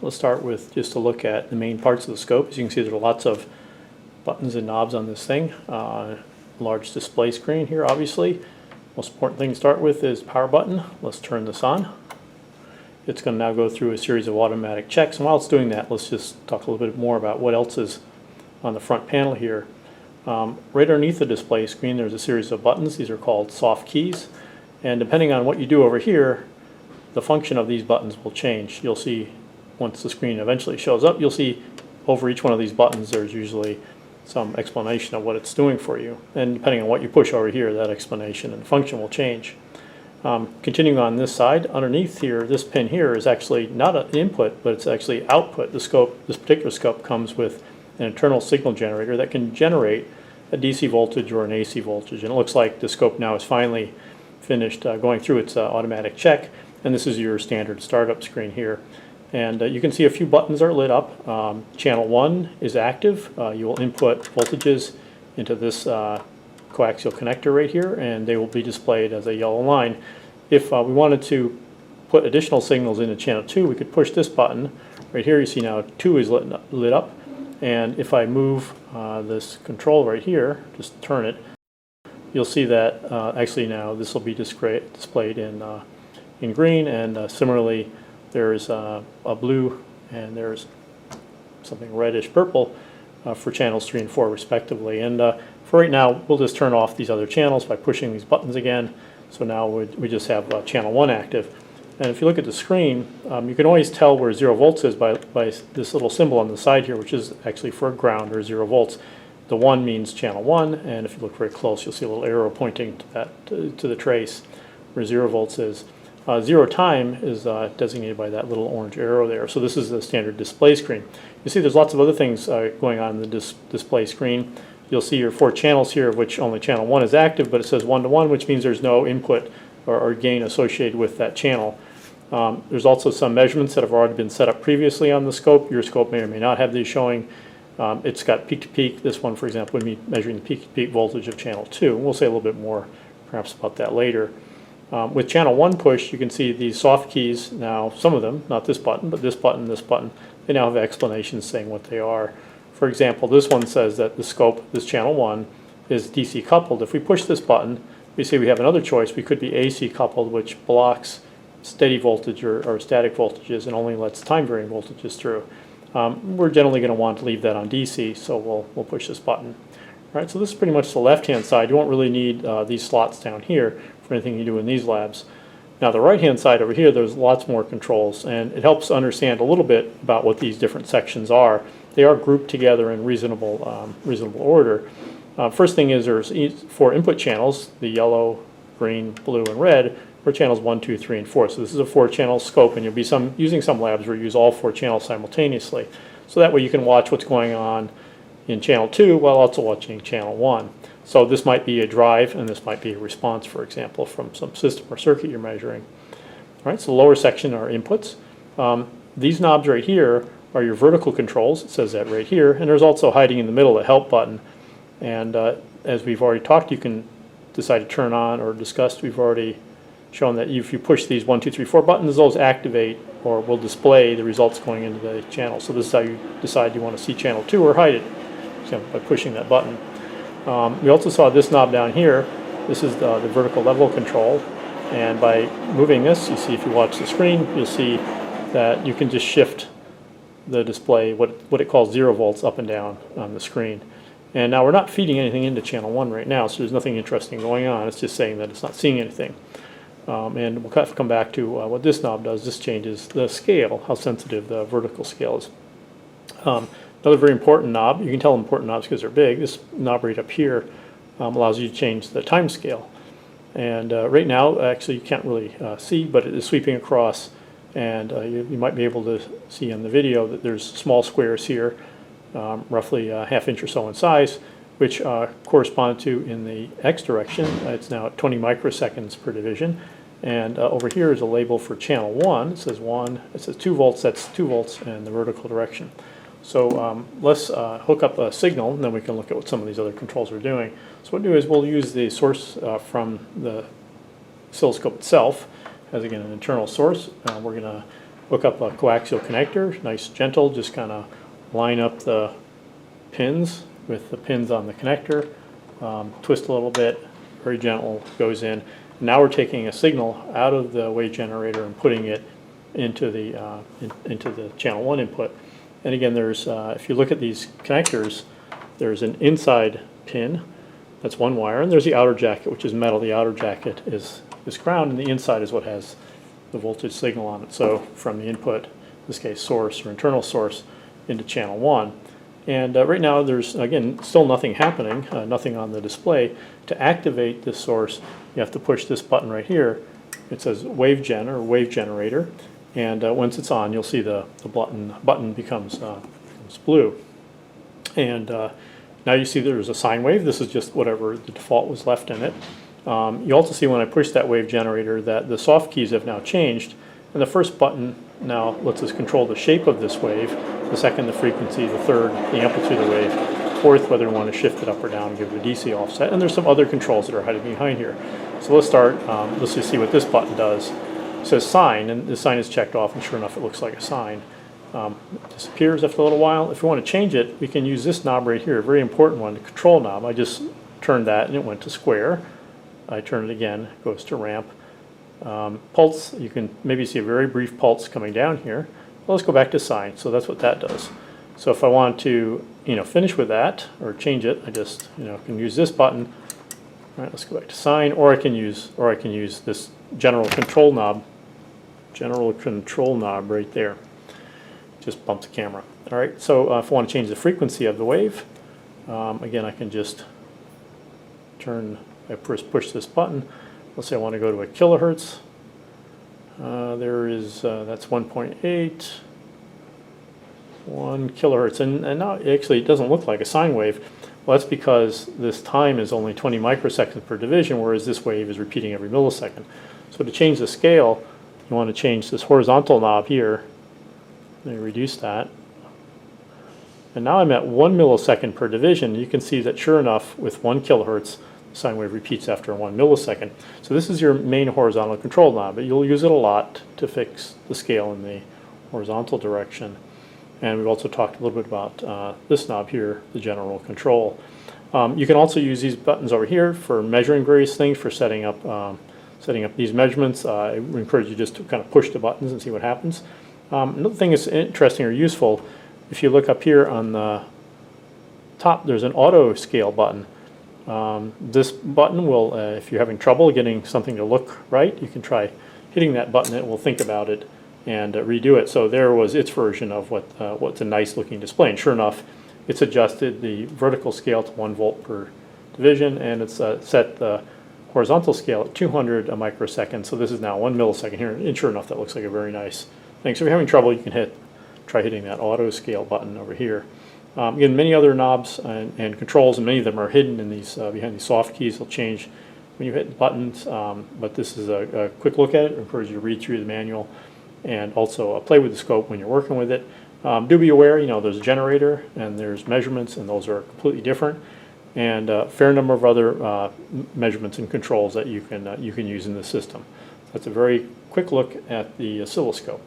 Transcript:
let's start with just a look at the main parts of the scope. As you can see, there are lots of buttons and knobs on this thing. Large display screen here, obviously. Most important thing to start with is power button. Let's turn this on. It's going to now go through a series of automatic checks, and while it's doing that, let's just talk a little bit more about what else is on the front panel here. Right underneath the display screen, there's a series of buttons. These are called soft keys, and depending on what you do over here, the function of these buttons will change. You'll see, once the screen eventually shows up, you'll see over each one of these buttons there's usually some explanation of what it's doing for you, and depending on what you push over here, that explanation and function will change. Continuing on this side, underneath here, this pin here is actually not an input, but it's actually output. The scope, this particular scope, comes with an internal signal generator that can generate a DC voltage or an AC voltage, and it looks like the scope now is finally finished going through its automatic check, and this is your standard startup screen here. And you can see a few buttons are lit up. Channel 1 is active. You will input voltages into this coaxial connector right here, and they will be displayed as a yellow line. If we wanted to put additional signals into channel 2, we could push this button. Right here you see now 2 is lit up, and if I move this control right here, just turn it, you'll see that actually now this will be displayed in green, and similarly there's a blue and there's something reddish purple for channels 3 and 4 respectively. And for right now, we'll just turn off these other channels by pushing these buttons again. So now we just have channel 1 active. And if you look at the screen, you can always tell where 0 volts is by this little symbol on the side here, which is actually for ground or 0 volts. The 1 means channel 1, and if you look very close, you'll see a little arrow pointing to that to the trace where 0 volts is. 0 time is designated by that little orange arrow there. So this is the standard display screen. You see there's lots of other things going on in the display screen. You'll see your 4 channels here, of which only channel 1 is active, but it says 1 to 1, which means there's no input or gain associated with that channel. There's also some measurements that have already been set up previously on the scope. Your scope may or may not have these showing. It's got peak to peak. This one, for example, would be measuring the peak to peak voltage of channel 2. We'll say a little bit more perhaps about that later. With channel 1 push, you can see these soft keys now, some of them, not this button, but this button, they now have explanations saying what they are. For example, this one says that the scope, this channel 1, is DC coupled. If we push this button, we see we have another choice. We could be AC coupled, which blocks steady voltage or static voltages and only lets time varying voltages through. We're generally going to want to leave that on DC, so we'll push this button. All right, so this is pretty much the left-hand side. You won't really need these slots down here for anything you do in these labs. Now the right-hand side over here, there's lots more controls, and it helps understand a little bit about what these different sections are. They are grouped together in reasonable order. First thing is there's 4 input channels, the yellow, green, blue, and red, for channels 1, 2, 3, and 4. So this is a 4-channel scope, and you'll be using some labs where you use all 4 channels simultaneously. So that way you can watch what's going on in channel 2 while also watching channel 1. So this might be a drive, and this might be a response, for example, from some system or circuit you're measuring. All right, so the lower section are inputs. These knobs right here are your vertical controls. It says that right here. And there's also hiding in the middle a help button. And as we've already talked, you can decide to turn on or discussed. We've already shown that if you push these 1, 2, 3, 4 buttons, those activate or will display the results going into the channel. So this is how you decide you want to see channel 2 or hide it, for example, by pushing that button. We also saw this knob down here. This is the vertical level control, and by moving this, you see if you watch the screen, you'll see that you can just shift the display, what it calls 0 volts, up and down on the screen. And now we're not feeding anything into channel 1 right now, so there's nothing interesting going on. It's just saying that it's not seeing anything. And we'll come back to what this knob does. This changes the scale, how sensitive the vertical scale is. Another very important knob, you can tell important knobs because they're big. This knob right up here allows you to change the time scale. And right now, actually, you can't really see, but it is sweeping across. And you might be able to see in the video that there's small squares here, roughly a ½ inch or so in size, which correspond to, in the X direction, it's now at 20 microseconds per division. And over here is a label for channel 1. It says 1, it says 2 volts, that's 2 volts in the vertical direction. So let's hook up a signal, and then we can look at what some of these other controls are doing. So what we'll do is we'll use the source from the oscilloscope itself as, again, an internal source. We're going to hook up a coaxial connector, nice gentle, just kind of line up the pins with the pins on the connector, twist a little bit, very gentle, goes in. Now we're taking a signal out of the wave generator and putting it into the channel 1 input. And again, there's if you look at these connectors, there's an inside pin, that's one wire, and there's the outer jacket, which is metal. The outer jacket is ground, and the inside is what has the voltage signal on it. So from the input, in this case source or internal source, into channel 1. And right now there's, again, still nothing happening, nothing on the display. To activate this source, you have to push this button right here. It says wave gen or wave generator, and once it's on, you'll see the button becomes blue. And now you see there's a sine wave. This is just whatever the default was left in it. You also see when I push that wave generator that the soft keys have now changed, and the first button now lets us control the shape of this wave, the second the frequency, the third the amplitude of the wave, fourth whether we want to shift it up or down and give it a DC offset, and there's some other controls that are hiding behind here. So let's start, let's just see what this button does. It says sine, and the sine is checked off, and sure enough it looks like a sine. It disappears after a little while. If we want to change it, we can use this knob right here, a very important one, the control knob. I just turned that and it went to square. I turn it again, it goes to ramp. Pulse, you can maybe see a very brief pulse coming down here. Well, let's go back to sine. So that's what that does. So if I want to, finish with that or change it, I just, can use this button. All right, let's go back to sine, or I can use this general control knob right there. Just bump the camera. All right. So if I want to change the frequency of the wave, again, I can just I push this button. Let's say I want to go to a kilohertz. That's 1.8, 1 kilohertz, and now actually it doesn't look like a sine wave. Well, that's because this time is only 20 microseconds per division, whereas this wave is repeating every millisecond. So to change the scale, you want to change this horizontal knob here. Let me reduce that. And now I'm at 1 millisecond per division. You can see that sure enough, with 1 kilohertz, the sine wave repeats after 1 millisecond. So this is your main horizontal control knob, but you'll use it a lot to fix the scale in the horizontal direction. And we've also talked a little bit about this knob here, the general control. You can also use these buttons over here for measuring various things, for setting up these measurements. I encourage you just to kind of push the buttons and see what happens. Another thing that's interesting or useful, if you look up here on the top, there's an auto scale button. This button will, if you're having trouble getting something to look right, you can try hitting that button. It will think about it and redo it. So there was its version of what's a nice looking display. And sure enough, it's adjusted the vertical scale to 1 volt per division, and it's set the horizontal scale at 200 a microsecond. So this is now 1 millisecond here, and sure enough, that looks like a very nice thing. So if you're having trouble, you can try hitting that auto scale button over here. Again, many other knobs and controls, and many of them are hidden in these behind these soft keys. They'll change when you hit the buttons, but this is a quick look at it. I encourage you to read through the manual and also play with the scope when you're working with it. Do be aware, there's a generator and there's measurements, and those are completely different, and a fair number of other measurements and controls that you can use in the system. That's a very quick look at the oscilloscope.